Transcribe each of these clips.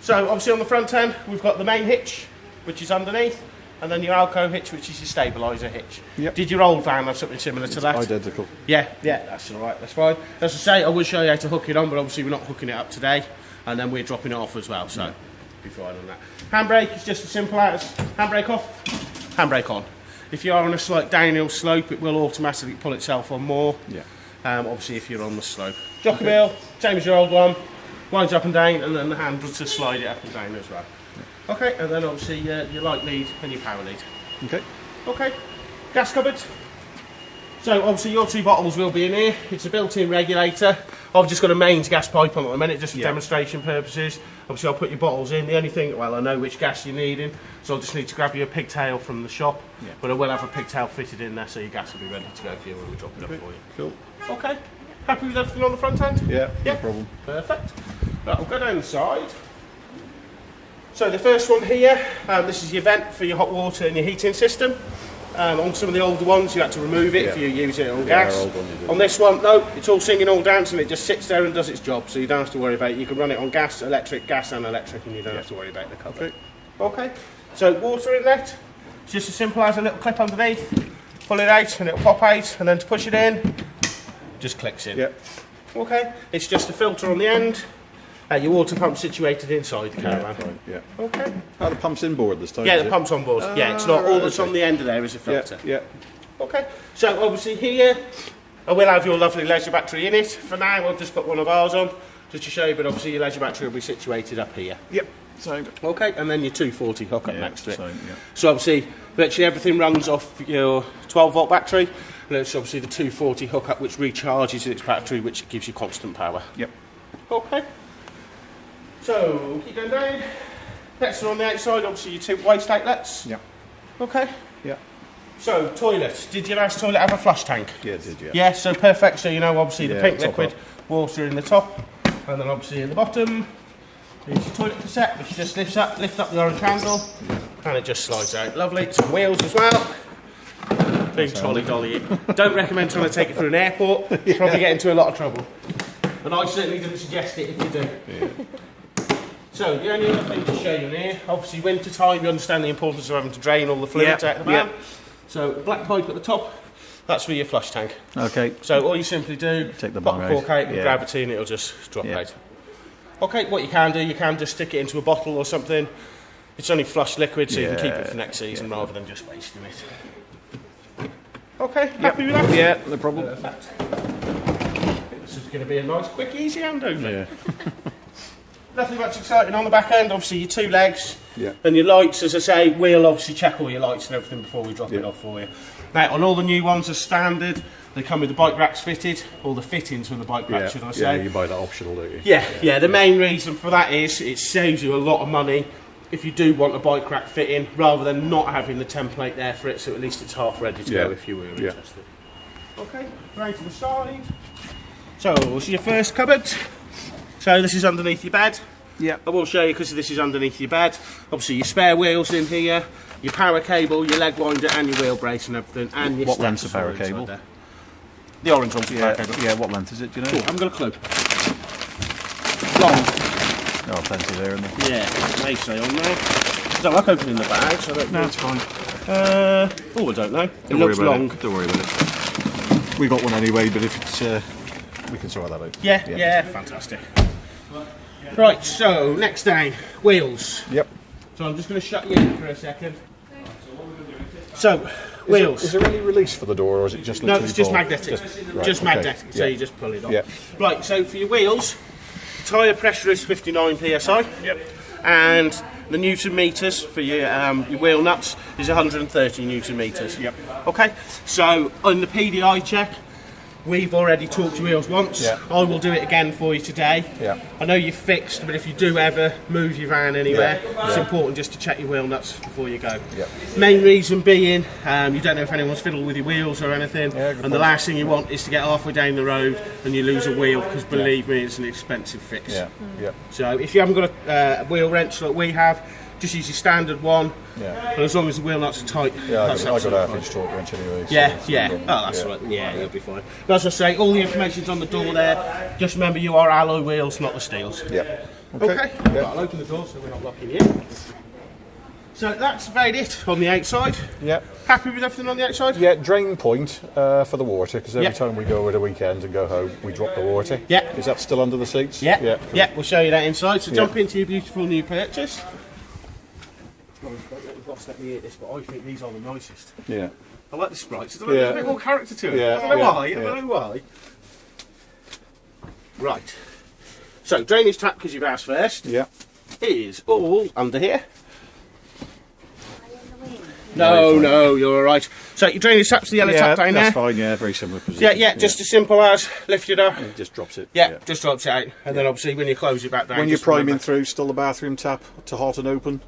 So obviously on the front end, we've got the main hitch, which is underneath, and then your Alco hitch, which is your stabiliser hitch. Yep. Did your old van have something similar to that? Identical. Yeah, that's all right, that's fine. As I say, I will show you how to hook it on, but obviously we're not hooking it up today, and then we're dropping it off as well, so be fine on that. Handbrake is just as simple as handbrake off, handbrake on. If you are on a slight downhill slope, it will automatically pull itself on more. Yeah. Obviously if you're on the slope. Jockey wheel, same as your old one, winds up and down, and then the handle to slide it up and down as well. Okay, and then obviously your light lead and your power lead. Okay. Okay, gas cupboard. So obviously your 2 bottles will be in here. It's a built-in regulator. I've just got a mains gas pipe on at the minute, just for demonstration purposes. Obviously I'll put your bottles in. The only thing, well, I know which gas you're needing, so I'll just need to grab you a pigtail from the shop. Yeah. But I will have a pigtail fitted in there, so your gas will be ready to go for you when we drop it up for you. Cool. Okay, happy with everything on the front end? Yeah, no problem. Perfect. Right, we'll go down the side. So the first one here, this is your vent for your hot water and your heating system. On some of the older ones you had to remove it if you use it on gas. On this one, no, it's all singing, all dancing, it just sits there and does its job, so you don't have to worry about it. You can run it on gas and electric, and you don't have to worry about the cover. Okay, so water inlet, it's just as simple as a little clip underneath, pull it out and it'll pop out, and then to push it in, just clicks in. Yep. Okay, it's just a filter on the end. Your water pump situated inside the caravan. Yeah. Okay. Oh, the pump's inboard this time. Yeah, the pump's on board. Yeah, it's not all that's okay. on the end of there is a filter. Yeah. Okay. So obviously here, I will have your lovely leisure battery in it. For now, we'll just put one of ours on just to show you. But obviously your leisure battery will be situated up here. Yep. So. Okay, and then your 240 hook up next to it. Same, So obviously, virtually everything runs off your 12-volt battery. And it's obviously the 240 hookup which recharges its battery, which gives you constant power. Yep. Okay. So, keep going down. Next one on the outside, obviously your 2 waste outlets. Yep. Okay. Yep. So, toilet. Did your last toilet have a flush tank? Yeah, it did, yeah. Yeah, so perfect. So, you know, obviously the pink top liquid, up. water in the top, and then obviously in the bottom. Here's your toilet cassette, which just lift up the orange handle, and it just slides out. Lovely. Some wheels as well. Big trolley dolly. Don't recommend trying to take it through an airport. You'll probably get into a lot of trouble. And I certainly didn't suggest it if you do. Yeah. So, the only other thing to show you in here, obviously winter time, you understand the importance of having to drain all the fluids out of the van. So, black pipe at the top, that's for your flush tank. Okay. So, all you simply do, take the pop the cork out with yeah. gravity and it'll just drop out. Okay, what you can do, you can just stick it into a bottle or something. It's only flush liquid, so you can keep it for next season rather than just wasting it. Okay, happy with that? Yeah, no problem. Perfect. This is going to be a nice, quick, easy handover. Yeah. Nothing much exciting on the back end, obviously your 2 legs Yeah. and your lights, as I say, we'll obviously check all your lights and everything before we drop it off for you. Now, on all the new ones as standard, they come with the bike racks fitted, or the fittings with the bike racks, should I say. Yeah, you buy that optional, don't you? Yeah, the main reason for that is it saves you a lot of money if you do want a bike rack fitting, rather than not having the template there for it, so at least it's half ready to go if you were interested. Okay, right to the side. So, this is your first cupboard. So this is underneath your bed. Yeah. I will show you because this is underneath your bed. Obviously your spare wheels in here, your power cable, your leg winder and your wheel brace and everything. And your what length's the power cable? there. The orange one's the power cable. Yeah, what length is it, do you know? Cool, I'm going to clue. Long. Oh, plenty there, isn't there? Yeah, they say on there. I don't like opening the bag, so I don't know. It's fine. Oh, I don't know. It looks long. Don't worry about it. We got one anyway, but if it's... we can sort that out. Yeah, fantastic. Right, so next down, wheels. Yep. So I'm just going to shut you in for a second. So, wheels. Is there any release for the door, or is it just literally... No, it's just magnetic. Just magnetic, so you just pull it off. Right, so for your wheels, tyre pressure is 59 psi. Yep. And the newton meters for your wheel nuts is 130 newton meters. Yep. Okay, so on the PDI check, we've already talked your wheels once. Yeah. I will do it again for you today. Yeah. I know you're fixed, but if you do ever move your van anywhere, it's important just to check your wheel nuts before you go. Yeah. Main reason being, you don't know if anyone's fiddled with your wheels or anything, and the last thing you want is to get halfway down the road and you lose a wheel, because believe me, it's an expensive fix. Yeah. Yeah. So if you haven't got a wheel wrench like we have, just use your standard one. Yeah. And as long as the wheel nuts are tight, Yeah, that's I got absolutely half fine. inch torque wrench anyway. So Yeah. Oh, that's right. Yeah, you'll be fine. But as I say, all the information's on the door there. Just remember, you are alloy wheels, not the steels. Yeah. Okay. Yeah. I'll open the door so we're not locking in. So that's about it on the outside. Yeah. Happy with everything on the outside? Yeah, drain point for the water, because every Yeah. time we go over the weekend and go home, we drop the water. Yeah. Is that still under the seats? Yeah. Yeah. Yeah, we'll show you that inside. So Yeah. jump into your beautiful new purchase. Let me eat this, but I think these are the nicest. Yeah. I like the sprites. There's a bit more character to it. Yeah, I don't know yeah, why. yeah. I don't know why. Right. So drainage tap, because you've asked first, Yeah. is all under here. No, No, you're all right. So your drainage tap's the yellow tap down that's there. fine. Yeah, very similar position. Yeah, just as simple as lift it up. It just drops it. Yeah, just drops out, and then obviously when you close it back down. When you're just priming remember, through, still the bathroom tap to hot and open.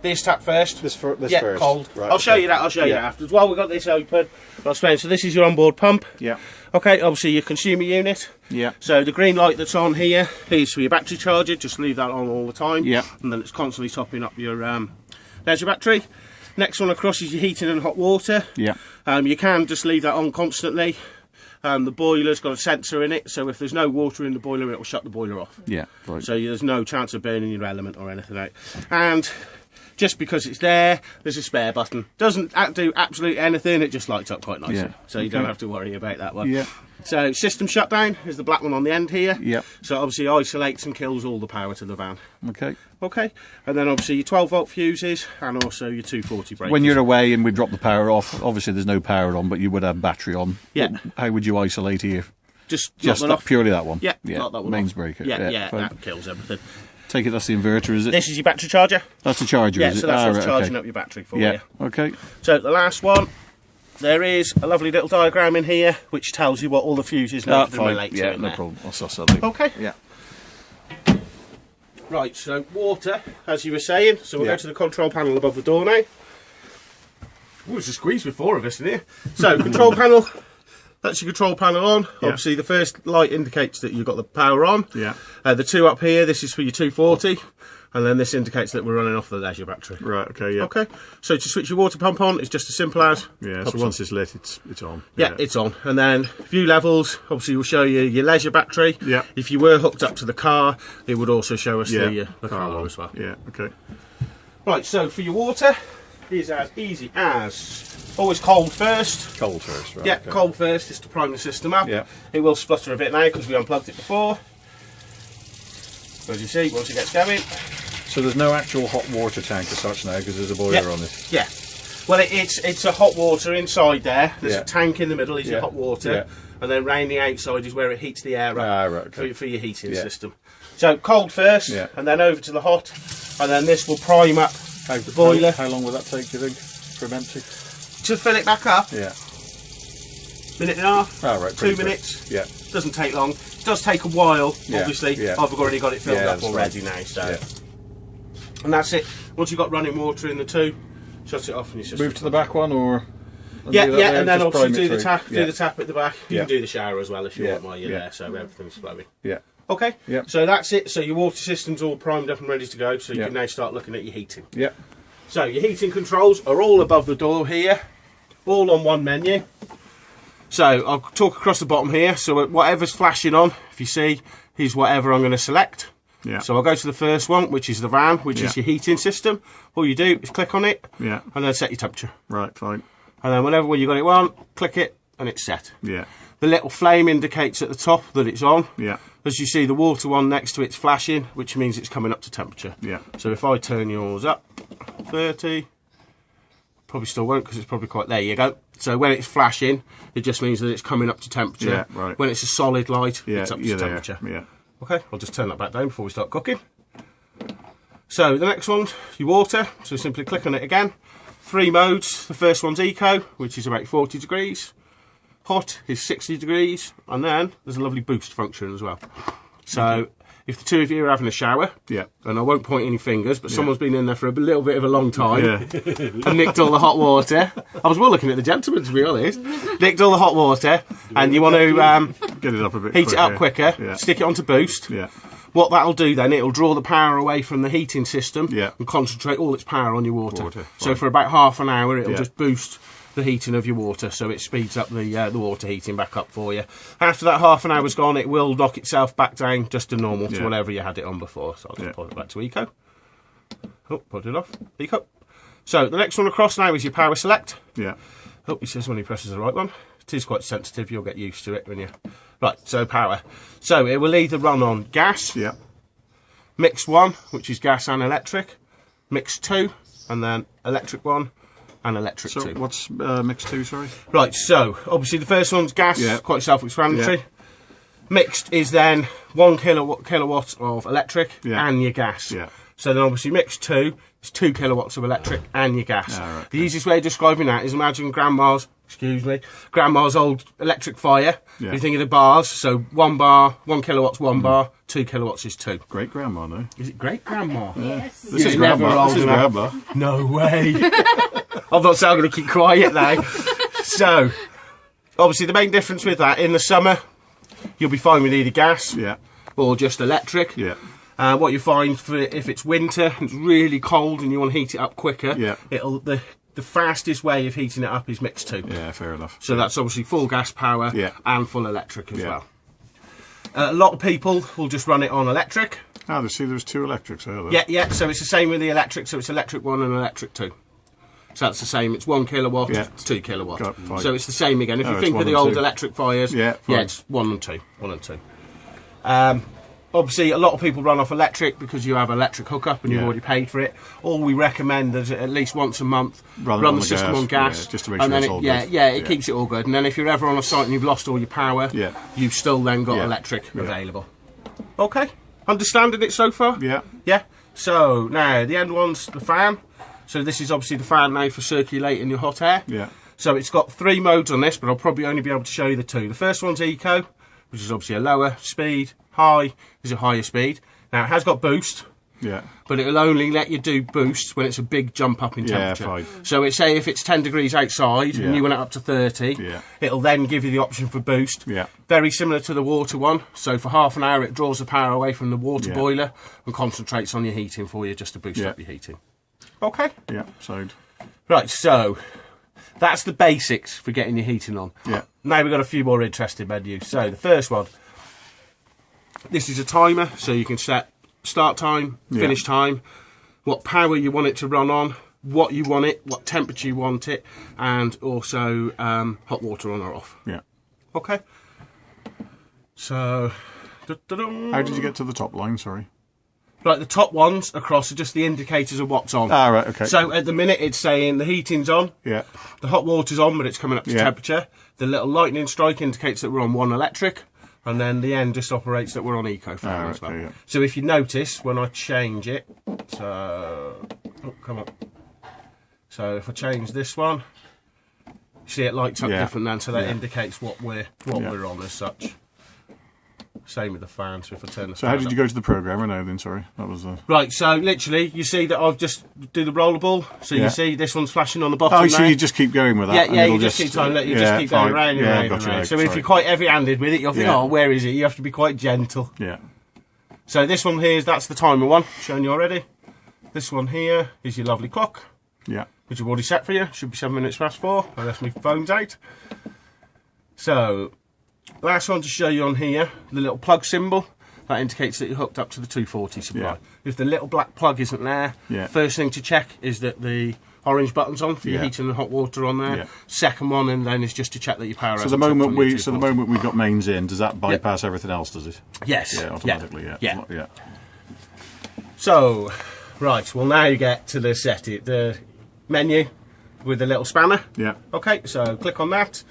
this tap first. This yeah, first. cold. Right, I'll show okay. you that. I'll show you Yeah. that afterwards. While we've got this open, I'll explain. So this is your onboard pump. Yeah. Okay, obviously your consumer unit. Yeah. So the green light that's on here is for your battery charger. Just leave that on all the time. Yeah. And then it's constantly topping up your leisure battery. Next one across is your heating and hot water. Yeah. You can just leave that on constantly. The boiler's got a sensor in it, so if there's no water in the boiler, it will shut the boiler off. Yeah. Right. So there's no chance of burning your element or anything out. And just because it's there, there's a spare button. Doesn't do absolutely anything, it just lights up quite nicely. Yeah. So you don't have to worry about that one. Yeah. So system shutdown is the black one on the end here. Yep. So obviously isolates and kills all the power to the van. Okay. Okay. And then obviously your 12 volt fuses and also your 240 breakers. When you're away and we drop the power off, obviously there's no power on, but you would have battery on. Yeah. How would you isolate here? just Just knock that off. purely that one. Yeah, Yeah. knock that one Mains off. breaker. Yeah, fine. that kills everything. Take it that's the inverter, is it? This is your battery charger. That's the charger, Yeah, is it? so that's Ah, what's right, charging okay. up your battery for Yeah. you. Okay. So the last one, there is a lovely little diagram in here which tells you what all the fuses and everything relate to Yeah, in no there. problem. I'll suss that out. Okay. Yeah. Right, so water, as you were saying. So we'll Yeah. go to the control panel above the door now. Oh, it's a squeeze with four of us in here. So control panel, that's your control panel on. Yeah. Obviously the first light indicates that you've got the power on. Yeah. The two up here, this is for your 240. And then this indicates that we're running off the leisure battery. Right. Okay. Yeah. Okay, so to switch your water pump on, it's just as simple as... Yeah. pumps So once it's lit, it's on. Yeah, it's on. And then view levels, obviously will show you your leisure battery. Yeah. If you were hooked up to the car, it would also show us yeah. the car on. as well. Yeah. Okay. Right, so for your water, it's as easy as always cold first. Cold first. Right. Yeah, okay. cold first just to prime the system up. Yeah. It will splutter a bit now because we unplugged it before. As you see, once it gets going. So there's no actual hot water tank as such now because there's a boiler on it. Yeah. Well, it's a hot water inside there. There's Yeah. a tank in the middle is your Yeah. hot water. Yeah. And then round the outside is where it heats the air up Ah, right, okay. for your heating Yeah. system. So cold first, Yeah. and then over to the hot, and then this will prime up the boiler. How long will that take, do you think, for empty? To fill it back up, Yeah. minute and a half, Ah, right. 2 pretty quick. minutes. Yeah. Doesn't take long. It does take a while, Yeah, obviously. yeah. I've already got it filled Yeah, up that's already right. now, so. Yeah. And that's it. Once you've got running water in the two, shut it off and your system. Move to the back one, or Yeah, do that yeah, there, and then just obviously prime it do the through? tap, Yeah. do the tap at the back. You Yeah. can do the shower as well if you Yeah, want while you're yeah. there, so everything's flowing. Yeah. Okay, Yeah. so that's it. So your water system's all primed up and ready to go, so you Yeah. can now start looking at your heating. Yeah. So your heating controls are all above the door here, all on one menu. So I'll talk across the bottom here. So whatever's flashing on, if you see, is whatever I'm going to select. Yeah. So I'll go to the first one, which is the van, which is Yeah. your heating system. All you do is click on it, Yeah. and then set your temperature. Right. Fine. And then whenever you got it on, click it, and it's set. Yeah. The little flame indicates at the top that it's on. Yeah. As you see, the water one next to it's flashing, which means it's coming up to temperature. Yeah. So if I turn yours up, 30, probably still won't because it's probably quite, there you go. So when it's flashing, it just means that it's coming up to temperature. Yeah, right. When it's a solid light, Yeah. it's up to You're there. temperature. Yeah. Okay, I'll just turn that back down before we start cooking. So the next one's your water. So simply click on it again. 3 modes. The first one's eco, which is about 40 degrees. Hot is 60 degrees. And then there's a lovely boost function as well. So if the two of you are having a shower, Yeah. and I won't point any fingers, but someone's been in there for a little bit of a long time Yeah. and nicked all the hot water. I was more looking at the gentleman, to be honest. Nicked all the hot water, and you want to Get it up a bit. heat it up quicker, Yeah. stick it onto boost. Yeah. What that'll do then, it'll draw the power away from the heating system Yeah. and concentrate all its power on your water. Water, So fine. for about half an hour, it'll Yeah. just boost the heating of your water, so it speeds up the water heating back up for you. After that half an hour's gone, it will knock itself back down just to normal, to whatever you had it on before. So I'll just put it back to eco. Oh, put it off. Eco. So the next one across now is your power select. Yeah. Oh, he says when he presses the right one. It is quite sensitive, you'll get used to it when you... Right, so power. So it will either run on gas, Yeah. mix 1, which is gas and electric, mix 2, and then electric 1 and electric 2. So what's mix 2, sorry? Right, so obviously the first one's gas, quite self-explanatory. Yeah. Mixed is then 1 kilowatt of electric and your gas. Yeah. So then obviously mix 2 is 2 kilowatts of electric and your gas. Right, the easiest way of describing that is imagine grandma's old electric fire. Yeah. You're thinking of bars, so 1 bar, 1 kilowatts, 1 bar, 2 kilowatts is 2. Great grandma, no? Is it great grandma? Yes. This is never grandma. old This is enough. grandma. No way. I'm not saying I'm going to keep quiet now. So, obviously the main difference with that, in the summer, you'll be fine with either gas Yeah. or just electric. Yeah. What you find for if it's winter, it's really cold and you want to heat it up quicker, the fastest way of heating it up is mix 2. Yeah, fair enough. So that's obviously full gas power and full electric as Yeah. well. A lot of people will just run it on electric. Ah, see, there's 2 electrics there. Yeah, so it's the same with the electric, so it's electric 1 and electric 2. So that's the same, it's 1 kilowatt, 2 kilowatt. So it's the same again. If you think of the old electric fires, it's 1 and 2. 1 and 2. Obviously, a lot of people run off electric because you have electric hookup and you've already paid for it. All we recommend is at least once a month run the system on gas, just to make sure it's all good. it keeps it all good. And then if you're ever on a site and you've lost all your power, you've still then got electric available. Okay, understanding it so far? Yeah. Yeah. So now the end one's the fan. So this is obviously the fan now for circulating your hot air. Yeah. So it's got 3 modes on this, but I'll probably only be able to show you the 2. The first one's eco, which is obviously a lower speed. High is a higher speed. Now it has got boost, but it'll only let you do boost when it's a big jump up in temperature. Yeah, fine. So it's say if it's 10 degrees outside and you went up to 30, it'll then give you the option for boost. Yeah. Very similar to the water one. So for half an hour it draws the power away from the water boiler and concentrates on your heating for you just to boost up your heating. Okay. Yeah, so... Right, so that's the basics for getting your heating on. Yeah. Now we've got a few more interesting menus. So the first one. This is a timer, so you can set start time, finish time, what power you want it to run on, what you want it, what temperature you want it, and also hot water on or off. Yeah. Okay. So... How did you get to the top line, sorry? Right, the top ones across are just the indicators of what's on. Ah, right, okay. So at the minute it's saying the heating's on, Yeah. the hot water's on, but it's coming up to temperature. The little lightning strike indicates that we're on 1 electric. And then the end just operates that we're on eco fan as well. Okay, yeah. So if you notice when I change it, so come on. So if I change this one, see it lights up different then, so that indicates what we're on as such. Same with the fan. So if I turn the So how did you go to the programmer now then? Sorry, that was right. So literally, you see that I've just do the rollerball. So you see this one's flashing on the bottom. Oh, so now. you just keep going with that. Yeah, you just keep going. You just keep going round and round and round. So if you're quite heavy-handed with it, you'll think, oh, where is it? You have to be quite gentle. Yeah. So this one here that's the timer one, showing you already. This one here is your lovely clock. Yeah. Which I've already set for you. Should be 7 minutes past 4. I left my phone's out. So, last one to show you on here, the little plug symbol. That indicates that you're hooked up to the 240 supply. Yeah. If the little black plug isn't there, first thing to check is that the orange button's on for your heating and hot water on there. Second one, and then is just to check that your power. So the moment we've got mains in, does that bypass everything else? Does it? Yes. Yeah, automatically. Yeah. So, right. Well, now you get to the menu with the little spanner. Yeah. Okay. So click on that.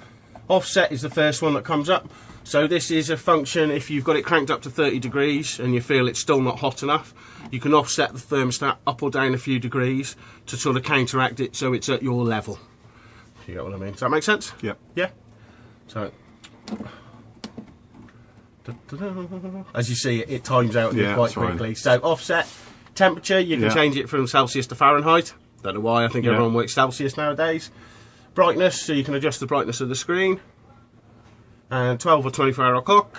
Offset is the first one that comes up. So this is a function if you've got it cranked up to 30 degrees and you feel it's still not hot enough, you can offset the thermostat up or down a few degrees to sort of counteract it so it's at your level. You get what I mean? Does that make sense? Yeah. Yeah. So, as you see, it times out quite quickly. So offset temperature, you can change it from Celsius to Fahrenheit. Don't know why. I think everyone works Celsius nowadays. Brightness, so you can adjust the brightness of the screen. And 12 or 24-hour clock.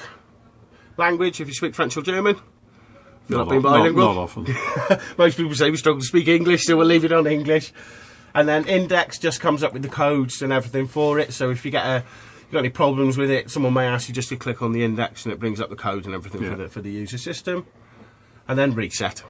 Language, if you speak French or German. Not being bilingual. Not often. Most people say we struggle to speak English, so we'll leave it on English. And then index just comes up with the codes and everything for it. So if you got any problems with it, someone may ask you just to click on the index and it brings up the code and everything for the user system. And then reset.